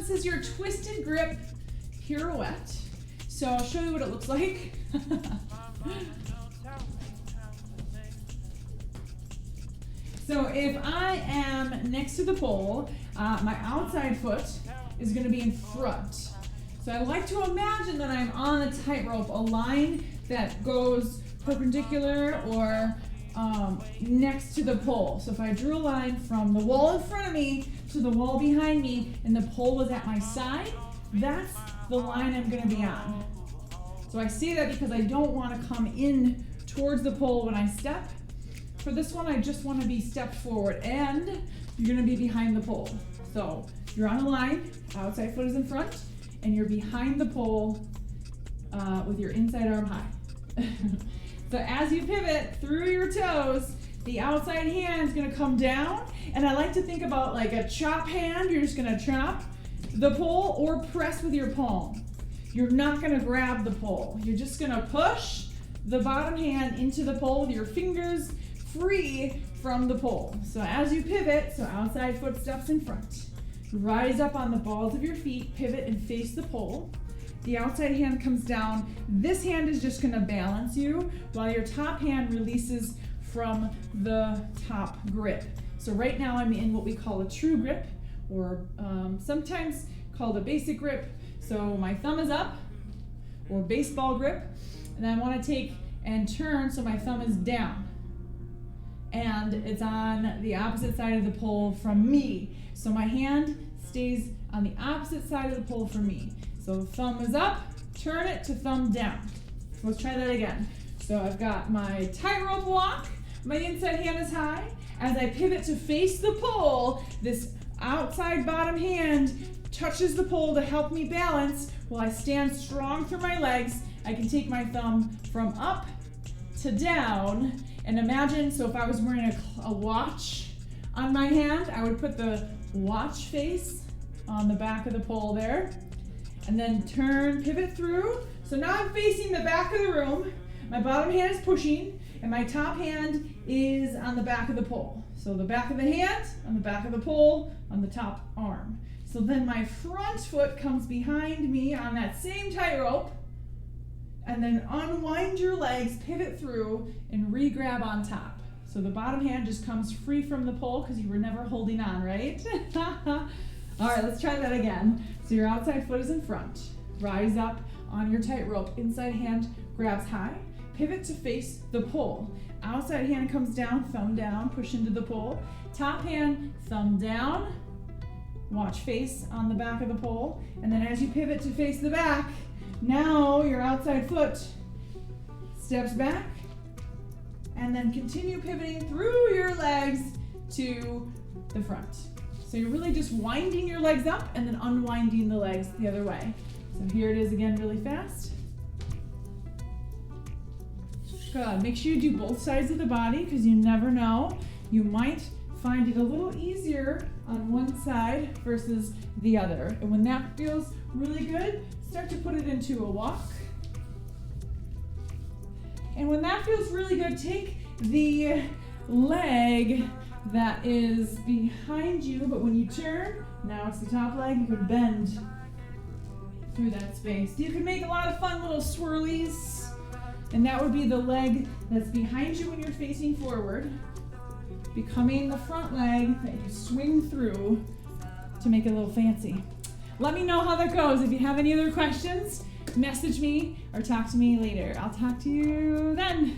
this is your twisted grip pirouette. So I'll show you what it looks like. So if I am next to the pole, my outside foot is going to be in front. So I like to imagine that I'm on a tightrope, a line that goes perpendicular or next to the pole. So if I drew a line from the wall in front of me to the wall behind me and the pole was at my side, that's the line I'm going to be on. So I say that because I don't want to come in towards the pole when I step. For this one, I just want to be stepped forward, and you're going to be behind the pole. So you're on a line, outside foot is in front, and you're behind the pole with your inside arm high. So as you pivot through your toes, the outside hand is going to come down, and I like to think about like a chop hand. You're just going to chop the pole or press with your palm. You're not going to grab the pole. You're just going to push the bottom hand into the pole with your fingers free from the pole. So as you pivot, so outside foot steps in front. Rise up on the balls of your feet, pivot and face the pole. The outside hand comes down. This hand is just going to balance you while your top hand releases from the top grip. So right now I'm in what we call a true grip, or sometimes called a basic grip. So my thumb is up, or baseball grip, and I want to take and turn so my thumb is down. And it's on the opposite side of the pole from me. So my hand stays on the opposite side of the pole from me. So thumb is up, turn it to thumb down. So let's try that again. So I've got my tightrope walk, my inside hand is high. As I pivot to face the pole, this outside bottom hand touches the pole to help me balance while I stand strong through my legs. I can take my thumb from up to down, and imagine, so if I was wearing a watch on my hand, I would put the watch face on the back of the pole there, and then turn, pivot through. So now I'm facing the back of the room, my bottom hand is pushing, and my top hand is on the back of the pole. So the back of the hand, on the back of the pole, on the top arm. So then my front foot comes behind me on that same tightrope, and then unwind your legs, pivot through, and re-grab on top. So the bottom hand just comes free from the pole because you were never holding on, right? All right, let's try that again. So your outside foot is in front. Rise up on your tightrope. Inside hand grabs high. Pivot to face the pole. Outside hand comes down, thumb down, push into the pole. Top hand, thumb down. Watch face on the back of the pole. And then as you pivot to face the back, now your outside foot steps back, and then continue pivoting through your legs to the front. So you're really just winding your legs up and then unwinding the legs the other way. So here it is again really fast. Good. Make sure you do both sides of the body because you never know. You might find it a little easier on one side versus the other. And when that feels really good, start to put it into a walk. And when that feels really good, take the leg that is behind you, but when you turn, now it's the top leg, you can bend through that space. You can make a lot of fun little swirlies, and that would be the leg that's behind you when you're facing forward, becoming the front leg that you swing through to make it a little fancy. Let me know how that goes. If you have any other questions, message me or talk to me later. I'll talk to you then.